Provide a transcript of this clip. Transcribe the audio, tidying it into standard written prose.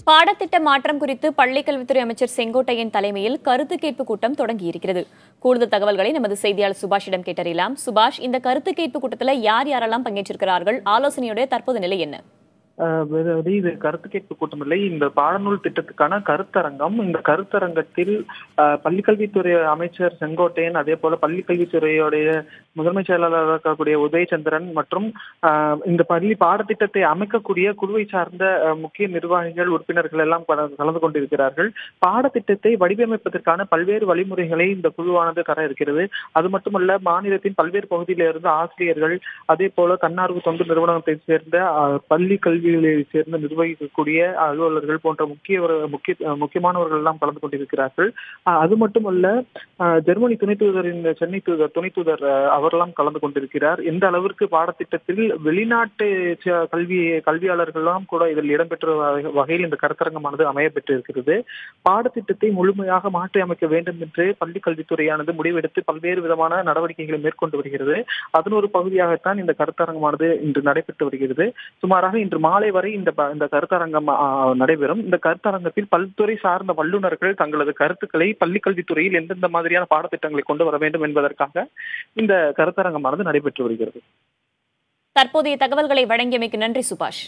பாடத்திட்ட மாற்றம் குறித்து பள்ளிக்கல்வித்துறை அமைச்சர் செங்கோட்டையன் தலைமையில் கருத்து கேட்பு கூட்டம் தொடங்கியிருக்கிறது. கூடுதல் தகவல்களை நமது செய்தியாளர் சுபாஷிடம் கேட்டறியலாம். சுபாஷ், இந்த கருத்து கேட்பு கூட்டத்தில் யார் யாரெல்லாம் பங்கேற்றிருக்கிறார்கள்? ஆலோசனையுடைய தற்போது நிலை என்ன? இது கருத்து கேட்பு கூட்டம் இல்லை, இந்த பாடநூல் திட்டத்துக்கான கருத்தரங்கம். இந்த கருத்தரங்கத்தில் பள்ளிக்கல்வித்துறை அமைச்சர் செங்கோட்டையன், அதே போல பள்ளிக்கல்வித்துறையுடைய முதன்மை செயலாளராக இருக்கக்கூடிய உதயச்சந்திரன் மற்றும் இந்த பள்ளி பாடத்திட்டத்தை அமைக்கக்கூடிய குழுவை சார்ந்த முக்கிய நிர்வாகிகள், உறுப்பினர்கள் எல்லாம் கலந்து கொண்டிருக்கிறார்கள். பாடத்திட்டத்தை வடிவமைப்பதற்கான பல்வேறு வழிமுறைகளை இந்த குழுவானது தர இருக்கிறது. அது மட்டுமல்ல, மாநிலத்தின் பல்வேறு பகுதியிலிருந்து ஆசிரியர்கள், அதே போல தன்னார்வ தொண்டு நிறுவனத்தை சேர்ந்த பள்ளி கல்வி சேர்ந்து நிர்வகிக்கக்கூடிய அலுவலர்கள் போன்ற முக்கியமானவர்கள் எல்லாம் கலந்து கொண்டிருக்கிறார்கள். அது மட்டுமல்ல, ஜெர்மனி துணை தூதரின் சென்னை துணை தூதர் அவரெல்லாம் கலந்து கொண்டிருக்கிறார். எந்த அளவிற்கு பாடத்திட்டத்தில் வெளிநாட்டு கல்வியாளர்கள்லாம் கூட இதில் இடம்பெற்ற வகையில் இந்த கருத்தரங்கமானது அமைய பெற்றிருக்கிறது. பாடத்திட்டத்தை முழுமையாக மாற்றி அமைக்க வேண்டும் என்று பள்ளி கல்வித்துறையானது முடிவெடுத்து பல்வேறு விதமான நடவடிக்கைகளை மேற்கொண்டு வருகிறது. அதன் ஒரு பகுதியாகத்தான் இந்த கருத்தரங்கமானது இன்று நடைபெற்று வருகிறது. சுமாராக இன்று மாலை வரை இந்த கருத்தரங்கம் நடைபெறும். இந்த கருத்தரங்கத்தில் பல்துறை சார்ந்த வல்லுநர்கள் தங்களது கருத்துக்களை பள்ளிக்கல்வித்துறையில் எந்தெந்த மாதிரியான பாடத்திட்டங்களை கொண்டு வர வேண்டும் என்பதற்காக இந்த கருத்தரங்கமானது நடைபெற்று வருகிறது. தற்போதைய தகவல்களை வழங்கியமைக்கு நன்றி சுபாஷ்.